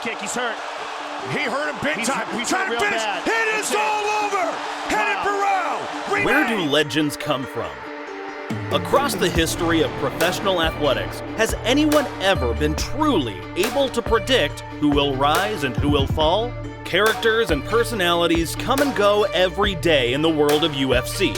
kick. He's hurt. He hurt him big time. He's trying to finish. bad. It is all over. Headed Perez. Where do legends come from? Across the history of professional athletics, has anyone ever been truly able to predict who will rise and who will fall? Characters and personalities come and go every day in the world of UFC.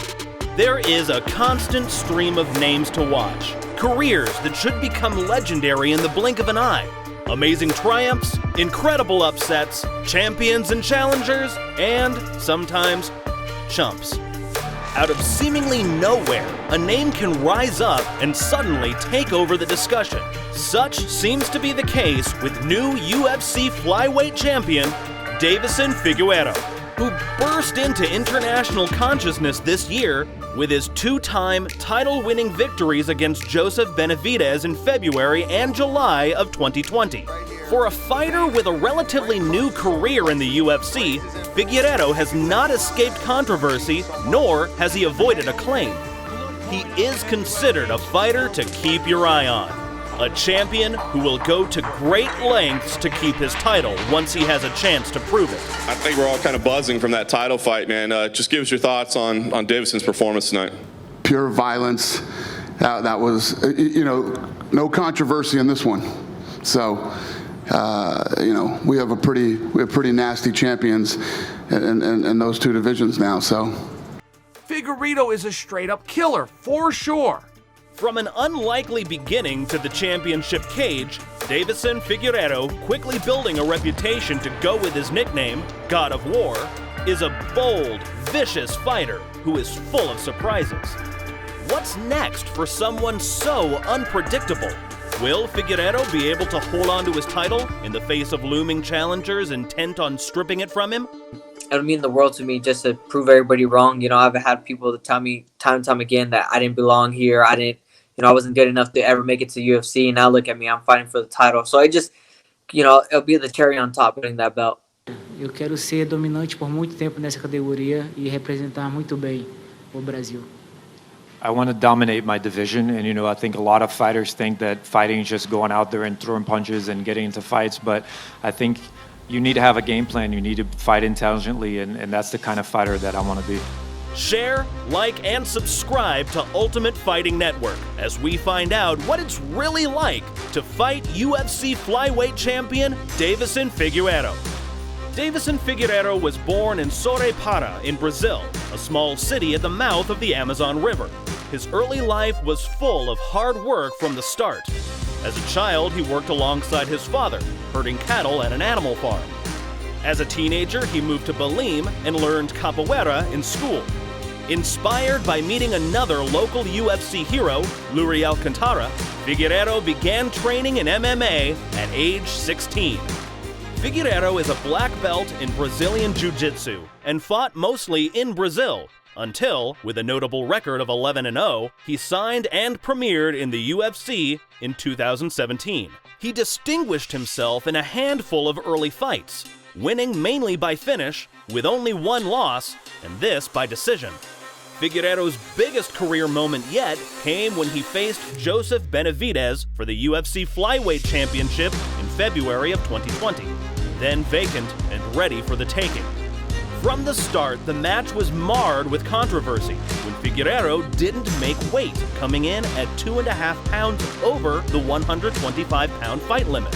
There is a constant stream of names to watch, careers that should become legendary in the blink of an eye. Amazing triumphs, incredible upsets, champions and challengers, and sometimes chumps. Out of seemingly nowhere, a name can rise up and suddenly take over the discussion. Such seems to be the case with new UFC Flyweight champion Deiveson Figueiredo, who burst into international consciousness this year with his two-time title-winning victories against Joseph Benavidez in February and July of 2020. For a fighter with a relatively new career in the UFC, Figueiredo has not escaped controversy, nor has he avoided acclaim. He is considered a fighter to keep your eye on, a champion who will go to great lengths to keep his title once he has a chance to prove it. I think we're all kind of buzzing from that title fight, man. Just give us your thoughts on Deiveson's performance tonight. Pure violence. That was, no controversy in this one. So, we have pretty nasty champions in those two divisions now. So, Figueiredo is a straight-up killer for sure. From an unlikely beginning to the championship cage, Deiveson Figueiredo, quickly building a reputation to go with his nickname, God of War, is a bold, vicious fighter who is full of surprises. What's next for someone so unpredictable? Will Figueiredo be able to hold on to his title in the face of looming challengers intent on stripping it from him? It would mean the world to me just to prove everybody wrong. I've had people tell me time and time again that I didn't belong here. I wasn't good enough to ever make it to UFC. And now look at me, I'm fighting for the title. So I just, it'll be the cherry on top winning that belt. Eu quero ser dominante por muito tempo nessa categoria e representar muito bem o Brasil. I want to dominate my division, and I think a lot of fighters think that fighting is just going out there and throwing punches and getting into fights, but I think you need to have a game plan. You need to fight intelligently, and that's the kind of fighter that I want to be. Share, like, and subscribe to Ultimate Fighting Network as we find out what it's really like to fight UFC Flyweight champion Deiveson Figueiredo. Deiveson Figueiredo was born in Sorocaba in Brazil, a small city at the mouth of the Amazon River. His early life was full of hard work from the start. As a child, he worked alongside his father, herding cattle at an animal farm. As a teenager, he moved to Belém and learned capoeira in school. Inspired by meeting another local UFC hero, Luri Alcantara, Figueiredo began training in MMA at age 16. Figueiredo is a black belt in Brazilian Jiu-Jitsu and fought mostly in Brazil until, with a notable record of 11-0, he signed and premiered in the UFC in 2017. He distinguished himself in a handful of early fights, winning mainly by finish, with only one loss, and this by decision. Figueiredo's biggest career moment yet came when he faced Joseph Benavidez for the UFC Flyweight Championship in February of 2020, then vacant and ready for the taking. From the start, the match was marred with controversy when Figueiredo didn't make weight, coming in at 2.5 pounds over the 125-pound fight limit.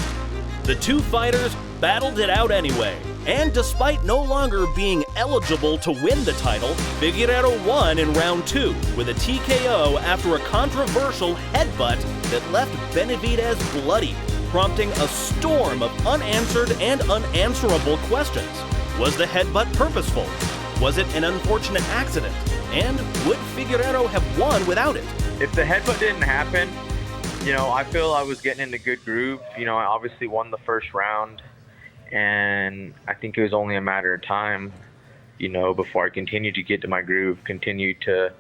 The two fighters battled it out anyway, and despite no longer being eligible to win the title, Figueiredo won in round 2 with a TKO after a controversial headbutt that left Benevidez bloody, prompting a storm of unanswered and unanswerable questions. Was the headbutt purposeful? Was it an unfortunate accident? And would Figueiredo have won without it? If the headbutt didn't happen, I feel I was getting in a good groove. I obviously won the first round, and I think it was only a matter of time, before I continued to get to my groove, continued to,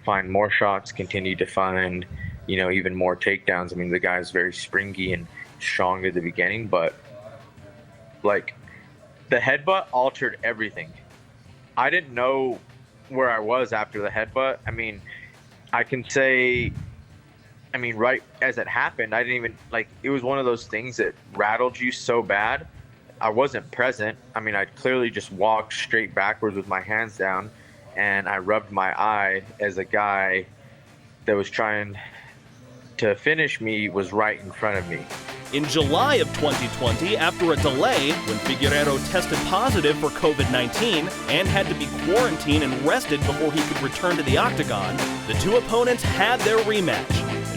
find more shots, continued to find, even more takedowns. I mean, the guy's very springy and strong at the beginning, but, the headbutt altered everything. I didn't know where I was after the headbutt. I mean, I can say I mean, right as it happened, I didn't even, like, it was one of those things that rattled you so bad. I wasn't present. I mean, I clearly just walked straight backwards with my hands down, and I rubbed my eye as a guy that was trying to finish me was right in front of me. In July of 2020, after a delay when Figueiredo tested positive for COVID-19 and had to be quarantined and rested before he could return to the Octagon, the two opponents had their rematch.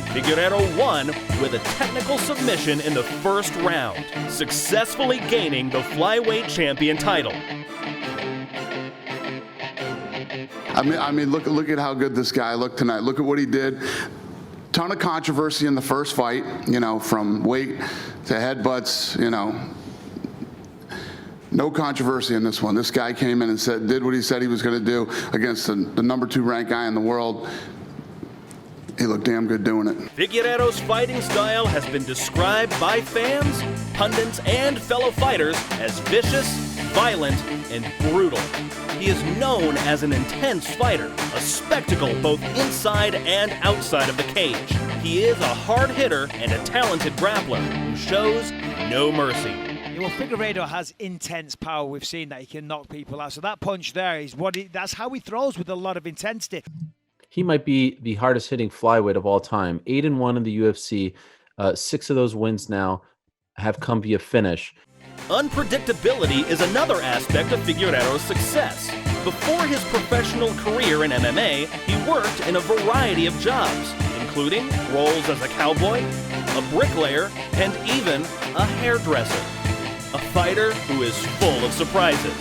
Figueiredo won with a technical submission in the first round, successfully gaining the Flyweight champion title. I mean, look at how good this guy looked tonight. Look at what he did. Ton of controversy in the first fight, you know, from weight to headbutts, you know. No controversy in this one. This guy came in and did what he said he was going to do against the number 2 ranked guy in the world. He looked damn good doing it. Figueiredo's fighting style has been described by fans, pundits, and fellow fighters as vicious, violent, and brutal. He is known as an intense fighter, a spectacle both inside and outside of the cage. He is a hard hitter and a talented grappler who shows no mercy. Well, Figueiredo has intense power. We've seen that he can knock people out. So that punch there is that's how he throws, with a lot of intensity. He might be the hardest hitting flyweight of all time. 8-1 in the UFC. 6 of those wins now have come via finish. Unpredictability is another aspect of Figueiredo's success. Before his professional career in MMA, he worked in a variety of jobs, including roles as a cowboy, a bricklayer, and even a hairdresser. A fighter who is full of surprises.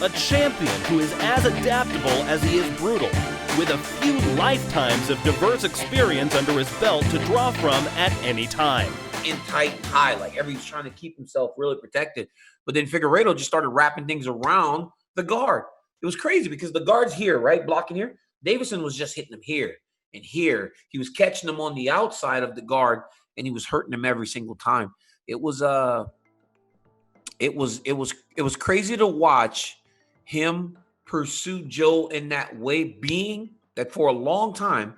A champion who is as adaptable as he is brutal, with a few lifetimes of diverse experience under his belt to draw from at any time. In tight and high, like everybody's trying to keep himself really protected. But then Figueiredo just started wrapping things around the guard. It was crazy because the guard's here, right, blocking here. Deiveson was just hitting him here and here. He was catching him on the outside of the guard, and he was hurting him every single time. It was crazy to watch him pursue Joe in that way, being that for a long time,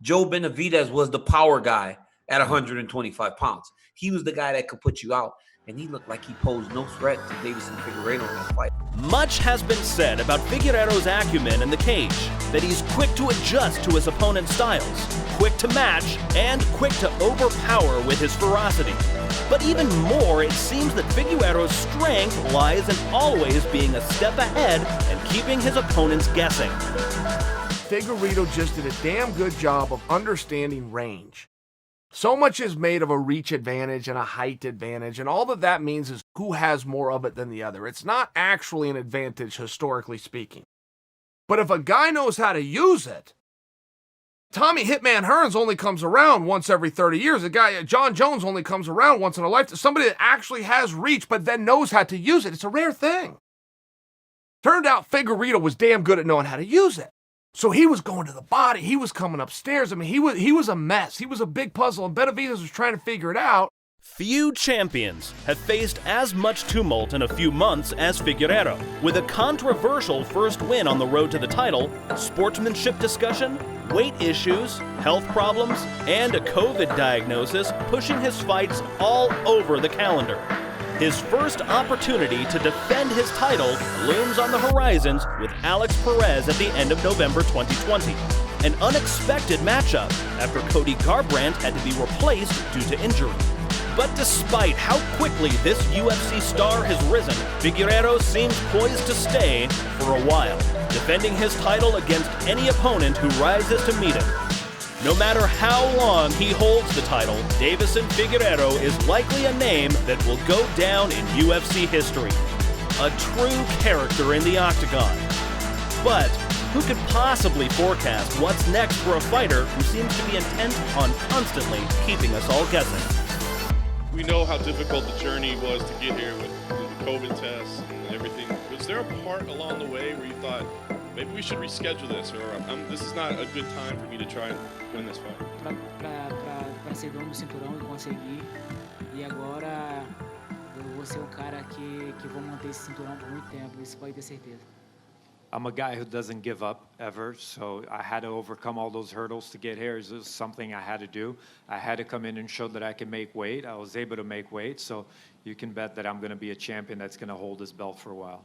Joe Benavidez was the power guy at 125 pounds. He was the guy that could put you out, and he looked like he posed no threat to Deiveson Figueiredo in that fight. Much has been said about Figueiredo's acumen in the cage, that he's quick to adjust to his opponent's styles, quick to match, and quick to overpower with his ferocity. But even more, it seems that Figueiredo's strength lies in always being a step ahead and keeping his opponents guessing. Figueiredo just did a damn good job of understanding range. So much is made of a reach advantage and a height advantage, and all that means is who has more of it than the other. It's not actually an advantage, historically speaking. But if a guy knows how to use it, Tommy Hitman Hearns only comes around once every 30 years. A guy, John Jones, only comes around once in a lifetime. Somebody that actually has reach, but then knows how to use it. It's a rare thing. Turned out Figueiredo was damn good at knowing how to use it. So he was going to the body. He was coming upstairs. I mean, he was a mess. He was a big puzzle, and Benevidez was trying to figure it out. Few champions have faced as much tumult in a few months as Figueiredo. With a controversial first win on the road to the title, sportsmanship discussion, weight issues, health problems, and a COVID diagnosis pushing his fights all over the calendar. His first opportunity to defend his title looms on the horizons with Alex Perez at the end of November 2020. An unexpected matchup after Cody Garbrandt had to be replaced due to injury. But despite how quickly this UFC star has risen, Figueiredo seems poised to stay for a while, defending his title against any opponent who rises to meet him. No matter how long he holds the title, Deiveson Figueiredo is likely a name that will go down in UFC history. A true character in the Octagon. But who could possibly forecast what's next for a fighter who seems to be intent on constantly keeping us all guessing? We know how difficult the journey was to get here with the COVID tests and everything. Was there a part along the way where you thought, maybe we should reschedule this, or this is not a good time for me to try and win this fight? Para ser dono do cinturão e conseguir. E agora eu vou ser um cara que vou manter esse cinturão por muito tempo, isso pode ter certeza. I'm a guy who doesn't give up ever, so I had to overcome all those hurdles to get here. This is something I had to do. I had to come in and show that I can make weight. I was able to make weight, so you can bet that I'm going to be a champion that's going to hold this belt for a while.